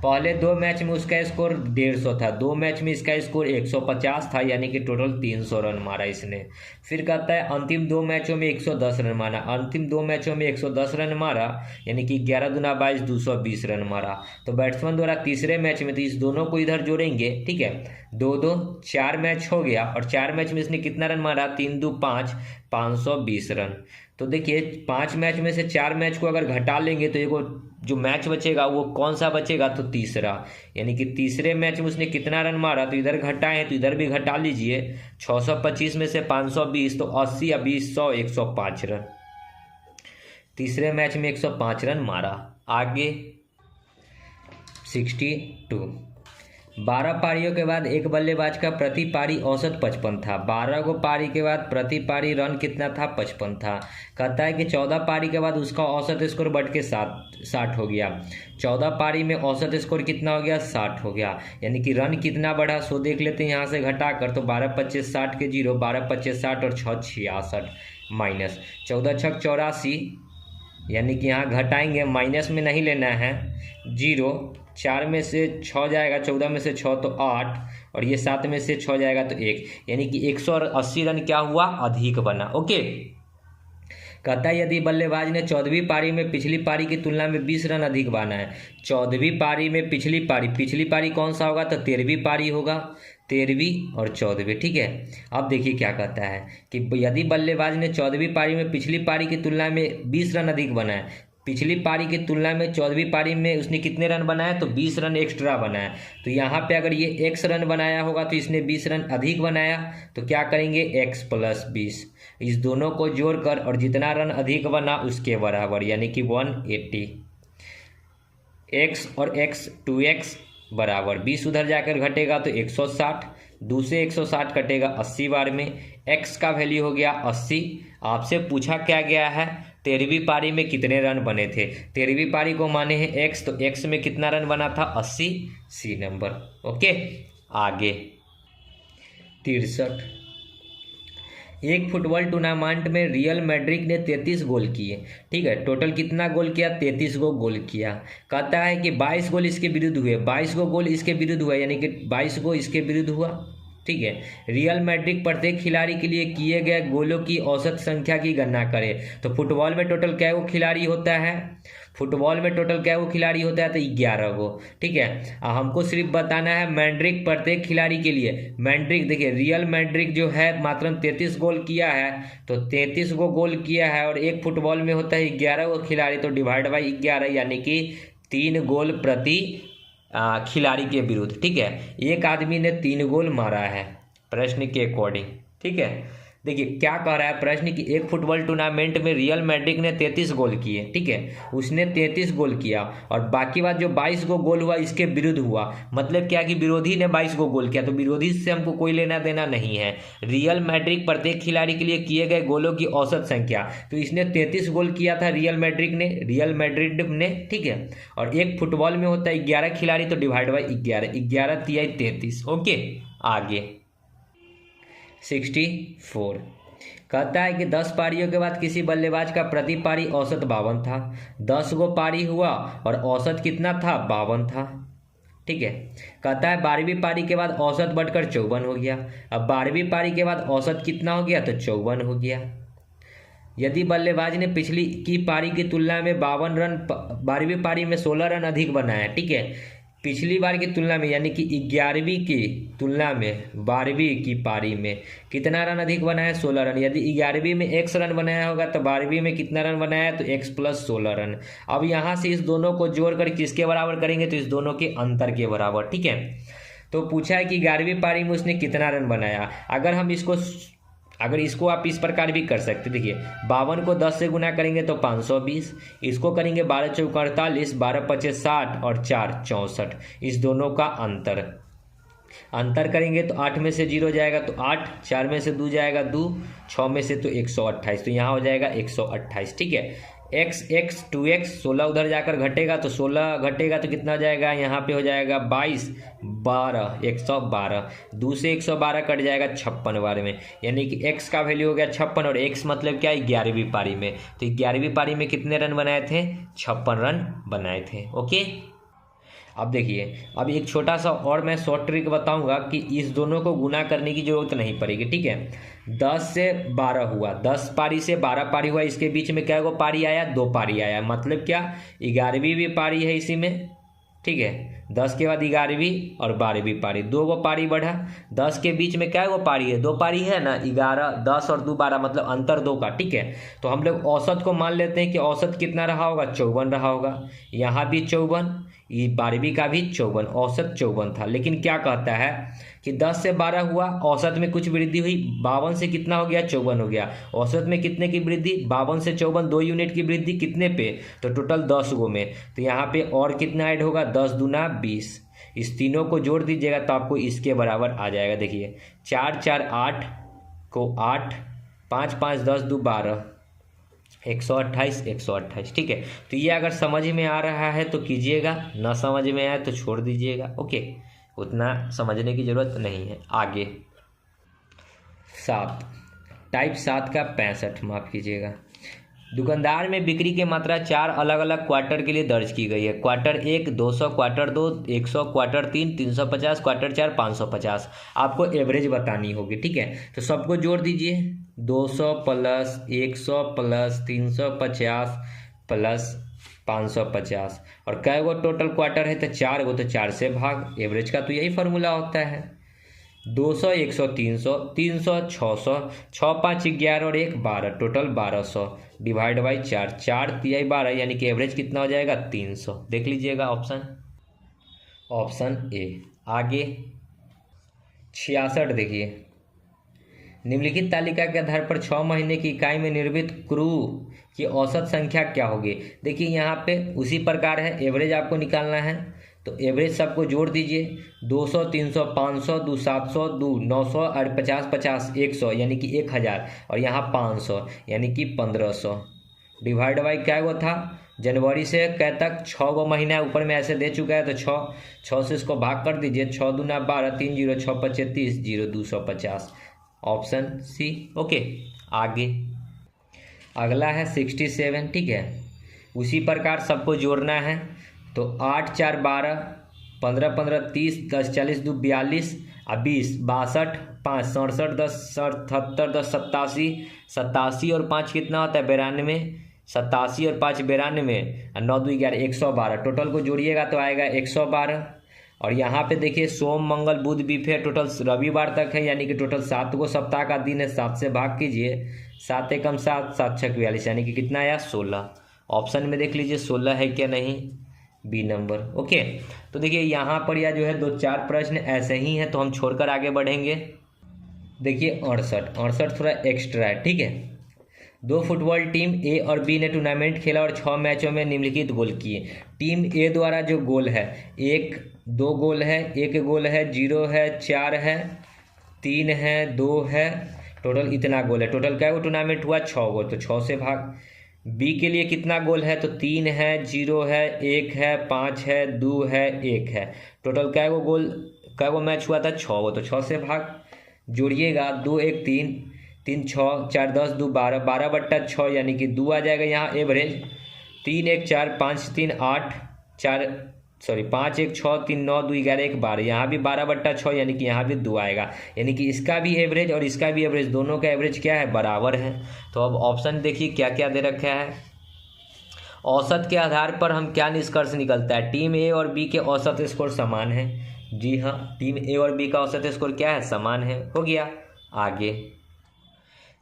पहले 2 मैच में उसका स्कोर 150 था, 2 मैच में इसका स्कोर 150 था, यानी कि टोटल 300 रन मारा इसने। फिर कहता है अंतिम 2 मैचों में 110 रन मारा, अंतिम 2 मैचों में 110 रन मारा, यानी कि 11 दूना 22, 220 रन मारा। तो बैट्समैन द्वारा तीसरे मैच में, तो इस दोनों को इधर जोड़ेंगे, ठीक है, 2 2 4 मैच हो गया, और 4 मैच में इसने कितना रन मारा? 3 2 5, 520 रन। तो देखिए 5 मैच में से 4 मैच को अगर घटा लेंगे तो एगो जो मैच बचेगा वो कौन सा बचेगा? तो तीसरा, यानी कि तीसरे मैच में उसने कितना रन मारा? तो इधर घटाएं तो इधर भी घटा लीजिए, 625 में से 520, तो 80 या 20 100, 105 रन। तीसरे मैच में 105 रन मारा। आगे 62। 12 पारियों के बाद एक बल्लेबाज का प्रति पारी औसत 55 था। 12 को पारी के बाद प्रति पारी रन कितना था? 55 था। कहता है कि 14 पारी के बाद उसका औसत स्कोर बढ़ के 60 हो गया। 14 पारी में औसत स्कोर कितना हो गया? 60 हो गया। यानी कि रन कितना बढ़ा सो देख लेते हैं यहाँ से घटा कर। तो 12 25 60 के 0, 12 25 60 और 6 66 माइनस 14 6 84, यानी कि यहाँ घटाएंगे, माइनस में नहीं लेना है। 0, 4 में से 6 जाएगा, 14 में से 6 तो 8, और ये 7 में से 6 जाएगा तो 1, यानी कि 180 रन क्या हुआ? अधिक बना। ओके। कहता है यदि बल्लेबाज ने 14वीं पारी में पिछली पारी की तुलना में 20 रन अधिक बना है। 14वीं पारी में पिछली पारी कौन सा होगा? तो 13वीं पारी होगा। 13वीं और 14वीं, ठीक है। अब देखिए क्या कहता है कि यदि बल्लेबाज ने 14वीं पारी में पिछली पारी की तुलना में 20 रन अधिक बनाया। पिछली पारी की तुलना में 14वीं पारी में उसने कितने रन बनाया? तो 20 रन एक्स्ट्रा बनाया। तो यहाँ पे अगर ये x रन बनाया होगा तो इसने 20 रन अधिक बनाया, तो क्या करेंगे? x + 20, इस दोनों को जोड़कर, और जितना रन अधिक बना उसके बराबर, यानी कि 180। x और x 2x बराबर 20 उधर जाकर घटेगा तो 160, 2 से 160 कटेगा 80 बार में। x का वैल्यू हो गया 80। आपसे पूछा क्या गया है? 13वीं पारी में कितने रन बने थे? 13वीं पारी को माने हैं x, तो x में कितना रन बना था? 80, सी नंबर। ओके। आगे 63, एक फुटबॉल टूर्नामेंट में रियल मैड्रिड ने 33 गोल किए। ठीक है, टोटल कितना गोल किया? 33 गो गोल किया। कहता है कि 22 गोल इसके विरुद्ध हुए, 22 गो गोल इसके विरुद्ध हुआ, यानी कि 22 गो इसके विरुद्ध हुआ। ठीक है, रियल मैड्रिड प्रत्येक खिलाड़ी के लिए किए गए गोलों की औसत संख्या की गणना करें। तो फुटबॉल में टोटल क्या गो खिलाड़ी होता है? फुटबॉल में टोटल क्या गो खिलाड़ी होता है? तो 11 गो। ठीक है, हमको सिर्फ बताना है मैड्रिड प्रत्येक खिलाड़ी के लिए। मैड्रिड देखिए, रियल मैड्रिड जो है मात्र 33 गोल किया है, तो 33 गो गोल किया है, और एक फुटबॉल में होता है 11 गो खिलाड़ी, तो डिवाइड बाई 11, यानी कि 3 गोल प्रति खिलाड़ी के विरुद्ध। ठीक है, एक आदमी ने 3 गोल मारा है प्रश्न के अकॉर्डिंग। ठीक है, देखिए क्या कह रहा है प्रश्न कि एक फुटबॉल टूर्नामेंट में रियल मैड्रिड ने 33 गोल किए। ठीक है, उसने 33 गोल किया, और बाकी बात जो 22 गो गोल हुआ इसके विरुद्ध हुआ। मतलब क्या कि विरोधी ने 22 गो गोल किया, तो विरोधी से हमको कोई लेना देना नहीं है। रियल मैड्रिड प्रत्येक खिलाड़ी के लिए किए गए गोलों की औसत संख्या, तो इसने 33 गोल किया था रियल मैड्रिड ने। ठीक है, और एक फुटबॉल में होता है 11 खिलाड़ी, तो डिवाइड बाई 11, 11 तिया 33। ओके। आगे 64, कहता है कि 10 पारियों के बाद किसी बल्लेबाज का प्रति पारी औसत 52 था। 10 गो पारी हुआ और औसत कितना था? 52 था। ठीक है, कहता है 12वीं पारी के बाद औसत बढ़कर 54 हो गया। अब 12वीं पारी के बाद औसत कितना हो गया? तो 54 हो गया। यदि बल्लेबाज ने पिछली की पारी की तुलना में 52 रन 12वीं पारी में 16 रन अधिक बनाया। ठीक है, पिछली बार की तुलना में, यानी कि 11वीं की तुलना में 12वीं की पारी में कितना रन अधिक बनाया? 16 रन। यदि 11वीं में x रन बनाया होगा तो 12वीं में कितना रन बनाया? तो x + 16 रन। अब यहाँ से इस दोनों को जोड़कर किसके बराबर करेंगे? तो इस दोनों के अंतर के बराबर। ठीक है, तो पूछा है कि 11वीं पारी में उसने कितना रन बनाया। अगर इसको आप इस प्रकार भी कर सकते, देखिए 52 को 10 से गुना करेंगे तो 520, इसको करेंगे 12 चौका 48, 12 पचे 60 और 4 64, इस दोनों का अंतर करेंगे तो 8 में से 0 जाएगा तो 8, 4 में से 2 जाएगा 2, 6 में से तो 128, तो यहाँ हो जाएगा 128। ठीक है, x 2x 16 उधर जाकर घटेगा, तो 16 घटेगा तो कितना हो जाएगा? यहाँ पे हो जाएगा 22, 12, 112, 2 से 112 कट जाएगा 56 बार में, यानी कि x का वैल्यू हो गया 56, और x मतलब क्या है? 11वीं पारी में। तो 11वीं पारी में कितने रन बनाए थे? 56 रन बनाए थे। ओके। अब देखिए, अब एक छोटा सा और मैं शॉर्ट ट्रिक बताऊंगा कि इस दोनों को गुना करने की जरूरत नहीं पड़ेगी। ठीक है, 10 से 12 हुआ, 10 पारी से 12 पारी हुआ, इसके बीच में क्या गो पारी आया? 2 पारी आया, मतलब क्या? 11वीं भी पारी है इसी में। ठीक है, 10 के बाद 11वीं और 12वीं पारी, 2 गो पारी बढ़ा। 10 के बीच में क्या गो पारी है? 2 पारी है ना, 11, 10 और 2 12, मतलब अंतर 2 का। ठीक है, तो हम लोग औसत को मान लेते हैं कि औसत कितना रहा होगा? 54 रहा होगा। यहाँ भी 54, ये 12वीं का भी 54, औसत 54 था। लेकिन क्या कहता है कि 10 से 12 हुआ, औसत में कुछ वृद्धि हुई, 52 से कितना हो गया? 54 हो गया। औसत में कितने की वृद्धि? 52 से 54, 2 यूनिट की वृद्धि कितने पे? तो टोटल 10 गो में। तो यहाँ पे और कितना ऐड होगा? 10 दूना 20, इस तीनों को जोड़ दीजिएगा तो आपको इसके बराबर आ जाएगा। देखिए 4 4 8 को 8, 5 5 10 2 12, 128 128। ठीक है, तो ये अगर समझ में आ रहा है तो कीजिएगा, ना समझ में आए तो छोड़ दीजिएगा। ओके, उतना समझने की ज़रूरत नहीं है। आगे 7, टाइप 7 का 65, माफ़ कीजिएगा। दुकानदार में बिक्री की मात्रा 4 अलग अलग क्वार्टर के लिए दर्ज की गई है। Quarter 1 200, quarter 2 100, quarter 3 350, quarter 4 550। आपको एवरेज बतानी होगी। ठीक है, तो सबको जोड़ दीजिए, 200 प्लस 100 प्लस 350 प्लस 550। और कै गो टोटल क्वार्टर है तो 4 गो, तो 4 से भाग। एवरेज का तो यही फार्मूला होता है। 200 100 300 300 600, 6 5 11 और 1 12, टोटल 1200 डिवाइड बाई 4, 4 तिहाई 12, यानी कि एवरेज कितना हो जाएगा 300। देख लीजिएगा ऑप्शन ए। आगे 66 देखिए, निम्नलिखित तालिका के आधार पर 6 महीने की इकाई में निर्मित क्रू की औसत संख्या क्या होगी। देखिए यहाँ पे उसी प्रकार है, एवरेज आपको निकालना है तो एवरेज सबको जोड़ दीजिए, 200 300 500 2 700 2 900 और 50 50 100 यानी कि 1000, और यहाँ 500 यानी कि 1500 डिवाइड बाई क्या वो था, जनवरी से कै तक 6 गो महीना ऊपर में ऐसे दे चुका है तो 6 से इसको भाग कर दीजिए, 6 दूना 12, 3 0 6 5 30 0 250, ऑप्शन सी। ओके, आगे अगला है 67। ठीक है, उसी प्रकार सबको जोड़ना है तो 8 4 12, 15 15 30, 10 40 2 42 और 20 62 5 67 10 77 10 87, 87 और 5 कितना होता है 92, 87 और 5 92 और 9 2 11 112, टोटल को जोड़िएगा तो आएगा 112। और यहाँ पे देखिए सोम मंगल बुध बीफे टोटल रविवार तक है, यानी कि टोटल 7 गो सप्ताह का दिन है। 7 से भाग कीजिए, 7 एकम 7 7 6 42, यानी कि कितना आया 16। ऑप्शन में देख लीजिए 16 है क्या, नहीं, बी नंबर। ओके, तो देखिए यहाँ पर या जो है 2-4 प्रश्न ऐसे ही हैं तो हम छोड़कर आगे बढ़ेंगे। देखिए 68 थोड़ा एक्स्ट्रा है। ठीक है, 2 फुटबॉल टीम ए और बी ने टूर्नामेंट खेला और 6 मैचों में निम्नलिखित गोल किए। टीम ए द्वारा जो गोल है 1 2 गोल है, 1 गोल है, 0 है, 4 है, 3 है, 2 है, टोटल इतना गोल है। टोटल क्या वो टूर्नामेंट हुआ 6 गोल, तो 6 से भाग। बी के लिए कितना गोल है तो 3 है, 0 है, 1 है, 5 है, 2 है, 1 है, टोटल क्या वो गोल क्या वो मैच हुआ था 6 गो, तो 6 से भाग। जोड़िएगा 2 1 3 3 6 4 10 2 12, 12/6 यानी कि 2 आ जाएगा यहाँ एवरेज। 3 1 4 5 3 8 5 1 6 3 9 2 11 1 12, यहाँ भी 12/6 यानी कि यहाँ भी 2 आएगा, यानी कि इसका भी एवरेज और इसका भी एवरेज, दोनों का एवरेज क्या है बराबर है। तो अब ऑप्शन देखिए क्या क्या दे रखा है। औसत के आधार पर हम क्या निष्कर्ष निकलता है, टीम ए और बी के औसत स्कोर समान है। जी हाँ, टीम ए और बी का औसत स्कोर क्या है, समान है। हो गया। आगे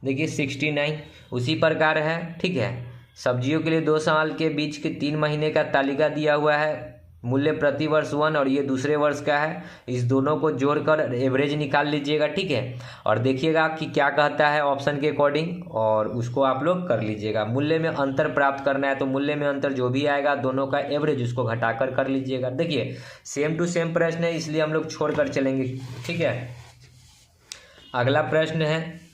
देखिए 69 उसी प्रकार है। ठीक है, सब्जियों के लिए 2 साल के बीच के 3 महीने का तालिका दिया हुआ है, मूल्य प्रति वर्ष 1 और ये दूसरे वर्ष का है। इस दोनों को जोड़कर एवरेज निकाल लीजिएगा। ठीक है, और देखिएगा कि क्या कहता है ऑप्शन के अकॉर्डिंग, और उसको आप लोग कर लीजिएगा। मूल्य में अंतर प्राप्त करना है तो मूल्य में अंतर जो भी आएगा दोनों का एवरेज उसको घटाकर कर लीजिएगा। देखिए सेम टू सेम प्रश्न है, इसलिए हम लोग छोड़कर चलेंगे। ठीक है, अगला प्रश्न है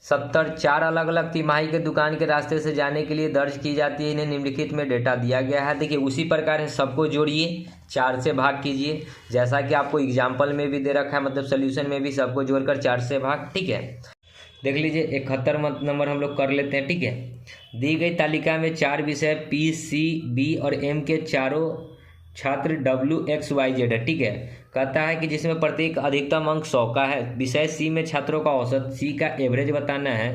70 4 अलग अलग तिमाही के दुकान के रास्ते से जाने के लिए दर्ज की जाती है, इन्हें निम्नलिखित में डेटा दिया गया है। देखिए उसी प्रकार है, सबको जोड़िए, 4 से भाग कीजिए, जैसा कि आपको एग्जाम्पल में भी दे रखा है, मतलब सोल्यूशन में भी सबको जोड़कर 4 से भाग। ठीक है, देख लीजिए 71 नंबर हम लोग कर लेते हैं। ठीक है, दी गई तालिका में 4 विषय पी सी बी और एम के चारों छात्र WXYZ है। ठीक है, कहता है कि जिसमें प्रत्येक अधिकतम अंक 100 का है। विषय सी में छात्रों का औसत, सी का एवरेज बताना है।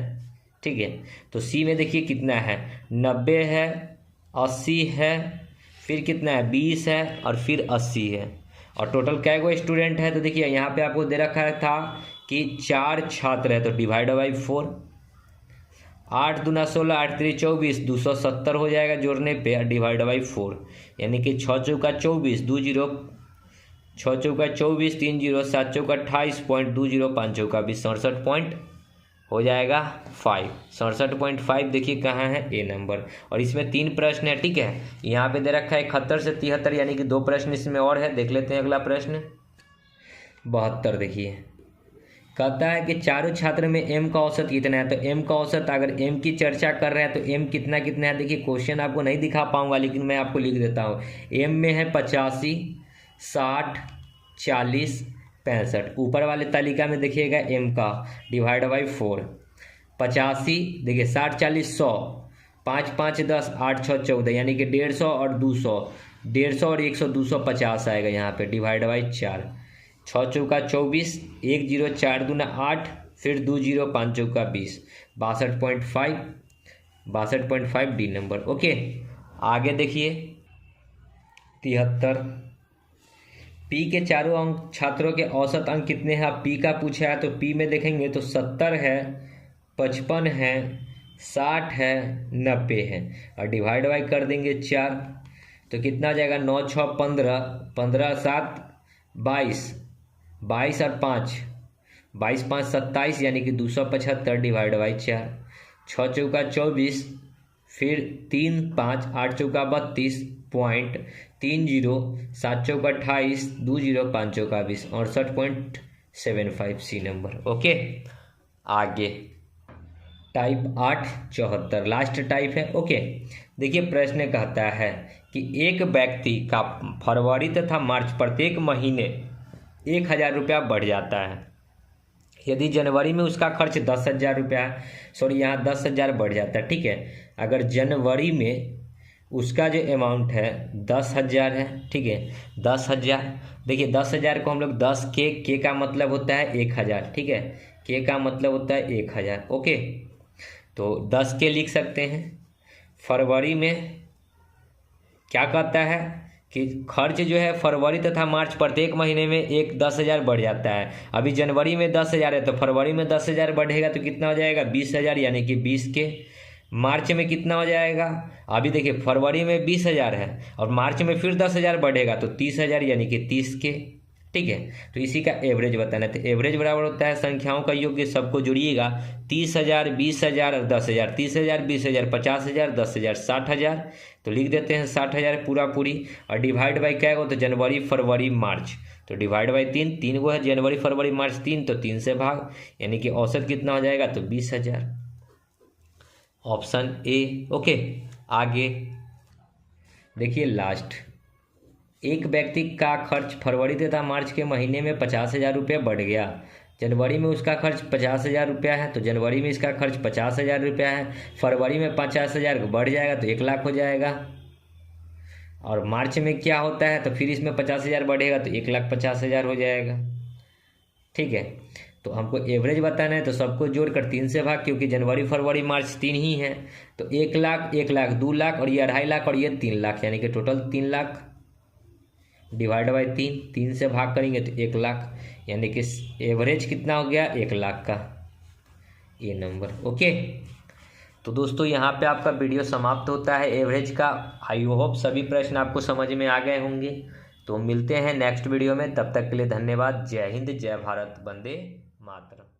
ठीक है, तो सी में देखिए कितना है, 90 है, 80 है, फिर कितना है 20 है और फिर 80 है, और टोटल कै गो स्टूडेंट है तो देखिए यहाँ पे आपको दे रखा था कि 4 छात्र है, तो डिवाइड बाई 4, 8 दूना 16 8 3 24, 270 हो जाएगा जोड़ने पे, डिवाइड बाई 4, यानी कि 6 चौका 24 2 0, 6 चौका 24 3 0, 7 चौका 28.20, 5 चौका 20, 67.20 हो जाएगा 5। 67.5 देखिए कहाँ है, ए नंबर। और इसमें 3 प्रश्न है, ठीक है। यहाँ पे दे रखा है 71 से 73, यानी कि 2 प्रश्न इसमें और है। देख लेते हैं अगला प्रश्न 72। देखिए कहता है कि चारों छात्र में एम का औसत कितना है। तो एम का औसत, अगर एम की चर्चा कर रहे हैं तो एम कितना कितना है। देखिए क्वेश्चन आपको नहीं दिखा पाऊंगा, लेकिन मैं आपको लिख देता हूँ। एम में है 85, 60, 40, 65। ऊपर वाले तालिका में देखिएगा एम का डिवाइड बाई 4। 85 देखिए 60, 40, 100, 5 5 10, 8 6 14, यानी कि 150 और 200, 150 और 100, 250 आएगा यहाँ पे डिवाइड बाई 4। 6 चौका 24, 1 0 4 दूना 8, फिर 2 0 5 चौका 20, 62.5, 62.5 डी नंबर। ओके आगे देखिए 73। पी के चारों अंक छात्रों के औसत अंक कितने हैं। पी का पूछा है तो पी में देखेंगे तो 70 है, 55 है, 60 है, 90 है, और डिवाइड बाई कर देंगे 4 तो कितना आ जाएगा। 9 6 15, 15 7 22, 22 और 5, 22 5 27, यानी कि 275 डिवाइड बाई 4। 6 चौका 24, फिर 3 5, 8 चौका 32, पॉइंट 30, 7 चौका 28, 2 0 5 चौका 20, 68.75 सी नंबर। ओके आगे टाइप 8 74 लास्ट टाइप है। ओके देखिए प्रश्न कहता है कि एक व्यक्ति का फरवरी तथा मार्च प्रत्येक महीने 1000 रुपया बढ़ जाता है। यदि जनवरी में उसका खर्च 10,000 रुपया है, सॉरी यहाँ 10,000 बढ़ जाता है, ठीक है। अगर जनवरी में उसका जो अमाउंट है 10,000 है, ठीक है 10,000। देखिए 10,000 को हम लोग 10 के का मतलब होता है 1,000, ठीक है। के का मतलब होता है 1,000। ओके तो 10 के लिख सकते हैं। फरवरी में क्या कहता है कि खर्च जो है फरवरी तथा मार्च प्रत्येक महीने में 10,000 बढ़ जाता है। अभी जनवरी में 10,000 है तो फरवरी में 10,000 बढ़ेगा तो कितना हो जाएगा 20,000, यानी कि 20 के। मार्च में कितना हो जाएगा, अभी देखिए फरवरी में 20,000 है और मार्च में फिर 10,000 बढ़ेगा तो 30,000, यानी कि 30 के, ठीक है। तो इसी का एवरेज बताना है। तो एवरेज बराबर होता है संख्याओं का योग, सबको जोड़िएगा 30,000, 20,000 और 10,000। 30,000, 20,000, 50,000, 10,000, 60,000। तो लिख देते हैं 60,000 पूरा पूरी, और डिवाइड बाई क्या होगा तो जनवरी फरवरी मार्च, तो डिवाइड बाई 3 गो है, जनवरी फरवरी मार्च 3, तो 3 से भाग, यानी कि औसत कितना हो जाएगा तो 20,000, ऑप्शन ए। ओके आगे देखिए लास्ट। एक व्यक्ति का खर्च फरवरी तथा मार्च के महीने में 50,000 रुपया बढ़ गया। जनवरी में उसका खर्च 50,000 रुपया है तो जनवरी में इसका खर्च 50,000 रुपया है। फरवरी में 50,000 बढ़ जाएगा तो 1,00,000 हो जाएगा, और मार्च में क्या होता है तो फिर इसमें 50,000 बढ़ेगा तो 1,50,000 हो जाएगा, ठीक है। तो हमको एवरेज बताना है तो सबको जोड़कर 3 से भाग, क्योंकि जनवरी फरवरी मार्च 3 ही है। तो 1,00,000, 1,00,000, 2,00,000 और ये 2,50,000 और ये 3,00,000, यानी कि टोटल 3,00,000 डिवाइड बाई 3 से भाग करेंगे तो 1,00,000, यानी कि एवरेज कितना हो गया 1,00,000 का, ये नंबर। ओके तो दोस्तों यहाँ पे आपका वीडियो समाप्त होता है एवरेज का। आई होप सभी प्रश्न आपको समझ में आ गए होंगे। तो मिलते हैं नेक्स्ट वीडियो में, तब तक के लिए धन्यवाद। जय हिंद, जय भारत, वंदे मातरम।